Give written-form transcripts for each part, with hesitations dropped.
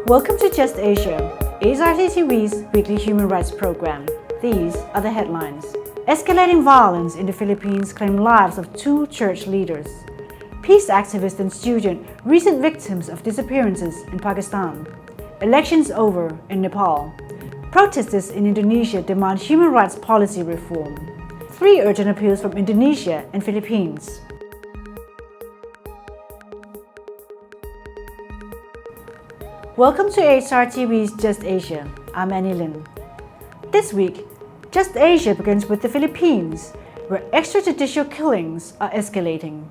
Welcome to Just Asia, AHRC TV's weekly human rights program. These are the headlines. Escalating violence in the Philippines claim lives of 2 church leaders. Peace activist and student recent victims of disappearances in Pakistan. Elections over in Nepal. Protesters in Indonesia demand human rights policy reform. 3 urgent appeals from Indonesia and Philippines. Welcome to AHRC TV's Just Asia. I'm Annie Lin. This week, Just Asia begins with the Philippines, where extrajudicial killings are escalating.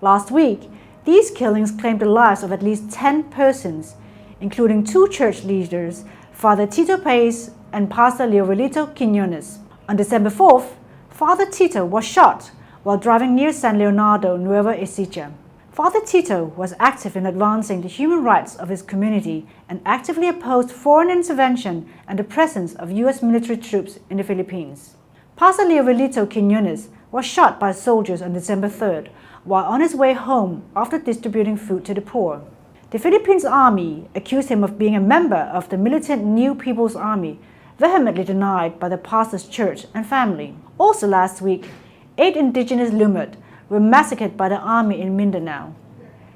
Last week, these killings claimed the lives of at least 10 persons, including 2 church leaders, Father Tito Paez and Pastor Leovelito Quiniones. On December 4th, Father Tito was shot while driving near San Leonardo, Nueva Ecija. Father Tito was active in advancing the human rights of his community and actively opposed foreign intervention and the presence of U.S. military troops in the Philippines. Pastor Leovelito Quiniones was shot by soldiers on December 3rd while on his way home after distributing food to the poor. The Philippines Army accused him of being a member of the militant New People's Army, vehemently denied by the pastor's church and family. Also last week, 8 indigenous Lumut were massacred by the army in Mindanao.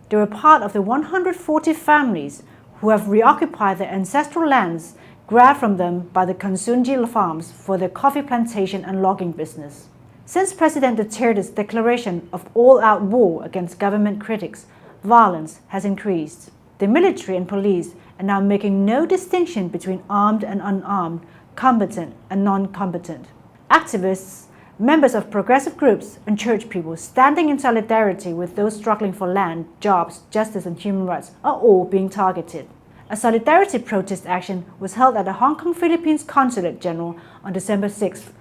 They were part of the 140 families who have reoccupied their ancestral lands grabbed from them by the Consulate farms for their coffee plantation and logging business. Since President Duterte's declaration of all-out war against government critics, violence has increased. The military and police are now making no distinction between armed and unarmed, combatant and non-combatant. Activists, members of progressive groups and church people standing in solidarity with those struggling for land, jobs, justice and human rights are all being targeted. A solidarity protest action was held at the Hong Kong Philippines Consulate General on December 6th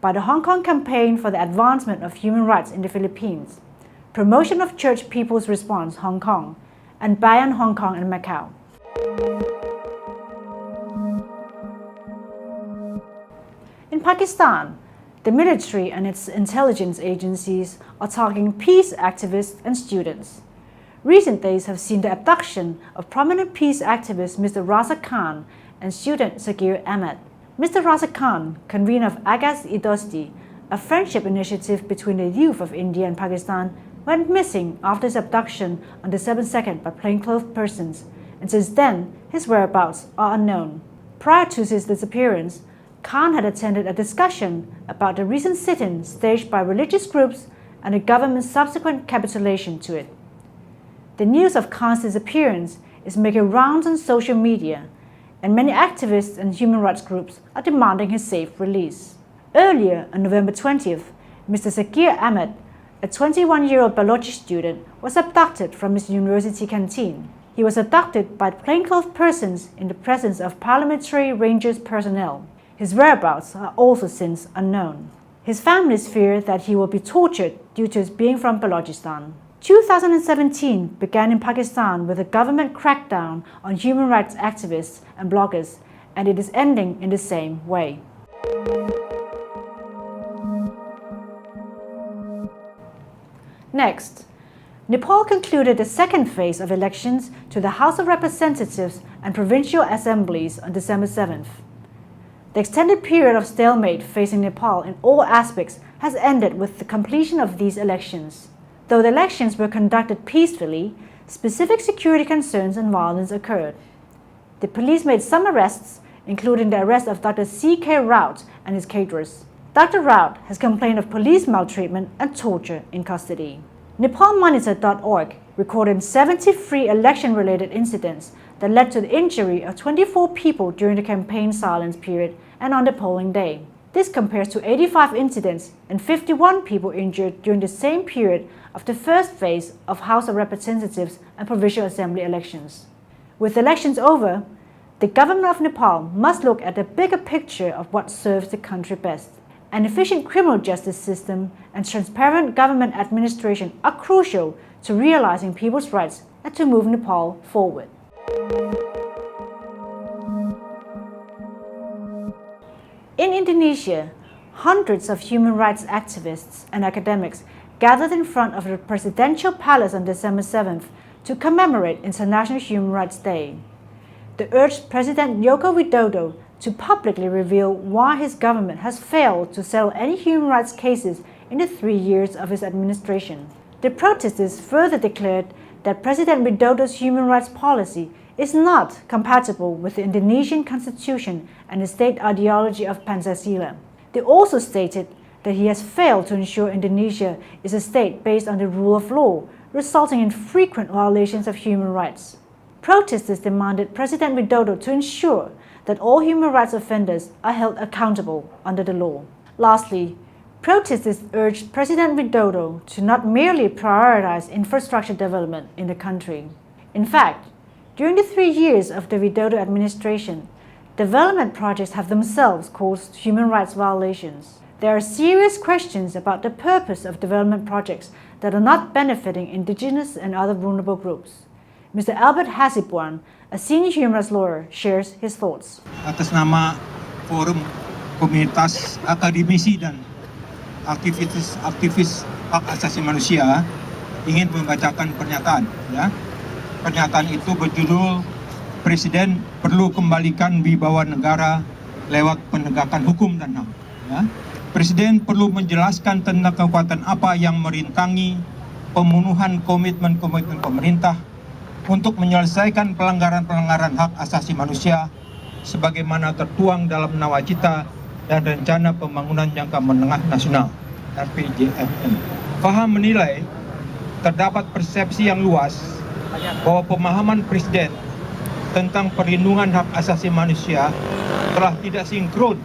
by the Hong Kong Campaign for the Advancement of Human Rights in the Philippines, Promotion of Church People's Response Hong Kong, and BAYAN Hong Kong and Macau. In Pakistan, the military and its intelligence agencies are targeting peace activists and students. Recent days have seen the abduction of prominent peace activist Mr. Raza Khan and student Zakir Ahmed. Mr. Raza Khan, convener of Agaz-i-Dosti, a friendship initiative between the youth of India and Pakistan, went missing after his abduction on December 2nd by plainclothes persons, and since then, his whereabouts are unknown. Prior to his disappearance, Khan had attended a discussion about the recent sit-in staged by religious groups and the government's subsequent capitulation to it. The news of Khan's disappearance is making rounds on social media, and many activists and human rights groups are demanding his safe release. Earlier, on November 20th, Mr. Zakir Ahmed, a 21-year-old Balochi student, was abducted from his university canteen. He was abducted by plainclothes persons in the presence of parliamentary rangers personnel. His whereabouts are also since unknown. His families fear that he will be tortured due to his being from Balochistan. 2017 began in Pakistan with a government crackdown on human rights activists and bloggers, and it is ending in the same way. Next, Nepal concluded the second phase of elections to the House of Representatives and provincial assemblies on December 7th. The extended period of stalemate facing Nepal in all aspects has ended with the completion of these elections. Though the elections were conducted peacefully, specific security concerns and violence occurred. The police made some arrests, including the arrest of Dr. C.K. Raut and his caterers. Dr. Raut has complained of police maltreatment and torture in custody. NepalMonitor.org recorded 73 election-related incidents that led to the injury of 24 people during the campaign silence period and on the polling day. This compares to 85 incidents and 51 people injured during the same period of the first phase of House of Representatives and Provincial Assembly elections. With elections over, the government of Nepal must look at the bigger picture of what serves the country best. An efficient criminal justice system and transparent government administration are crucial to realizing people's rights and to move Nepal forward. In Indonesia, hundreds of human rights activists and academics gathered in front of the presidential palace on December 7th to commemorate International Human Rights Day. They urged President Joko Widodo to publicly reveal why his government has failed to settle any human rights cases in the 3 years of his administration. The protesters further declared that President Widodo's human rights policy is not compatible with the Indonesian constitution and the state ideology of Pancasila. They also stated that he has failed to ensure Indonesia is a state based on the rule of law, resulting in frequent violations of human rights. Protesters demanded President Widodo to ensure that all human rights offenders are held accountable under the law. Lastly, protesters urged President Widodo to not merely prioritize infrastructure development in the country. In fact, during the 3 years of the Widodo administration, development projects have themselves caused human rights violations. There are serious questions about the purpose of development projects that are not benefiting indigenous and other vulnerable groups. Mr. Albert Hasibuan, a senior human rights lawyer, shares his thoughts. Atas nama Forum Komunitas Akademisi dan Aktivis Hak Asasi Manusia ingin membacakan pernyataan. Ya. Pernyataan itu berjudul Presiden perlu kembalikan wibawa negara lewat penegakan hukum dan HAM. Ya. Presiden perlu menjelaskan tentang kekuatan apa yang merintangi pemenuhan komitmen-komitmen pemerintah untuk menyelesaikan pelanggaran-pelanggaran hak asasi manusia sebagaimana tertuang dalam Nawacita dan Rencana Pembangunan Jangka Menengah Nasional (RPJMN). Faham menilai terdapat persepsi yang luas bahwa pemahaman Presiden tentang perlindungan hak asasi manusia telah tidak sinkron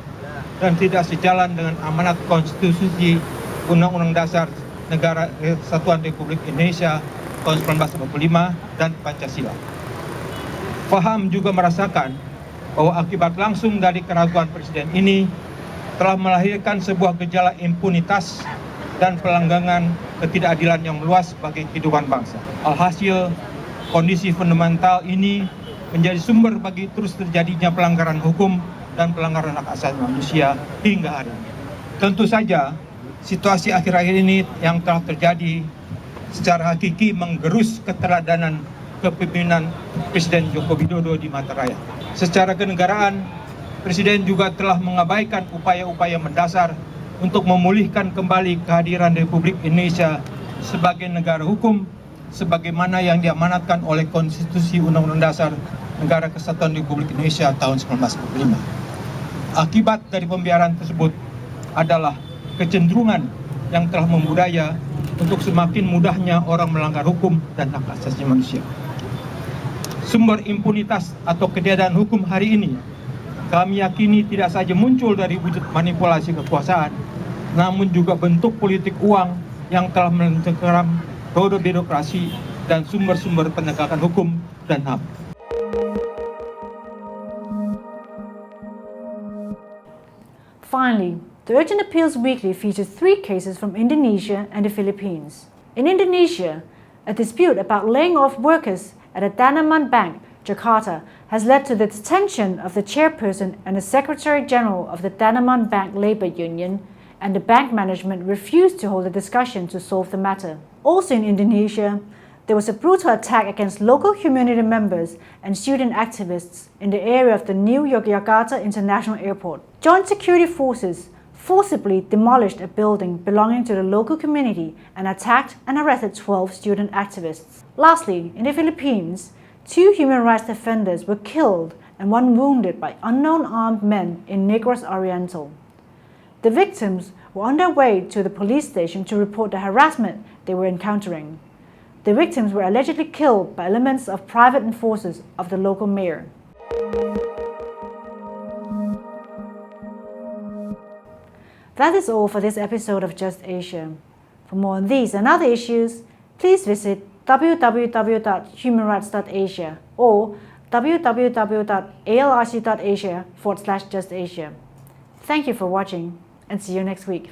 dan tidak sejalan dengan amanat konstitusi Undang-Undang Dasar Negara Kesatuan Republik Indonesia tahun 1945 dan Pancasila. Faham juga merasakan bahwa akibat langsung dari keraguan Presiden ini telah melahirkan sebuah gejala impunitas dan pelanggaran ketidakadilan yang meluas bagi kehidupan bangsa. Alhasil, kondisi fundamental ini menjadi sumber bagi terus terjadinya pelanggaran hukum dan pelanggaran hak asasi manusia hingga hari ini. Tentu saja, situasi akhir-akhir ini yang telah terjadi secara hakiki menggerus keteladanan kepemimpinan Presiden Joko Widodo di mata rakyat. Secara kenegaraan, Presiden juga telah mengabaikan upaya-upaya mendasar untuk memulihkan kembali kehadiran Republik Indonesia sebagai negara hukum sebagaimana yang diamanatkan oleh Konstitusi Undang-Undang Dasar Negara Kesatuan Republik Indonesia tahun 1945. Akibat dari pembiaran tersebut adalah kecenderungan yang telah membudaya untuk semakin mudahnya orang melanggar hukum dan hak asasi manusia. Sumber impunitas atau ketiadaan hukum hari ini kami yakini tidak saja muncul dari wujud manipulasi kekuasaan, namun juga bentuk politik uang yang telah mencengkeram roda birokrasi dan sumber-sumber penegakan hukum dan HAM. Finally, the Urgent Appeals Weekly features 3 cases from Indonesia and the Philippines. In Indonesia, a dispute about laying off workers at a Danaman Bank, Jakarta, has led to the detention of the chairperson and the Secretary General of the Danaman Bank Labor Union, and the bank management refused to hold a discussion to solve the matter. Also in Indonesia, there was a brutal attack against local community members and student activists in the area of the new Yogyakarta International Airport. Joint security forces forcibly demolished a building belonging to the local community and attacked and arrested 12 student activists. Lastly, in the Philippines, 2 human rights defenders were killed and 1 wounded by unknown armed men in Negros Oriental. The victims were on their way to the police station to report the harassment they were encountering. The victims were allegedly killed by elements of private enforcers of the local mayor. That is all for this episode of Just Asia. For more on these and other issues, please visit www.humanrights.asia or www.ahlrc.asia/justasia. Thank you for watching and see you next week.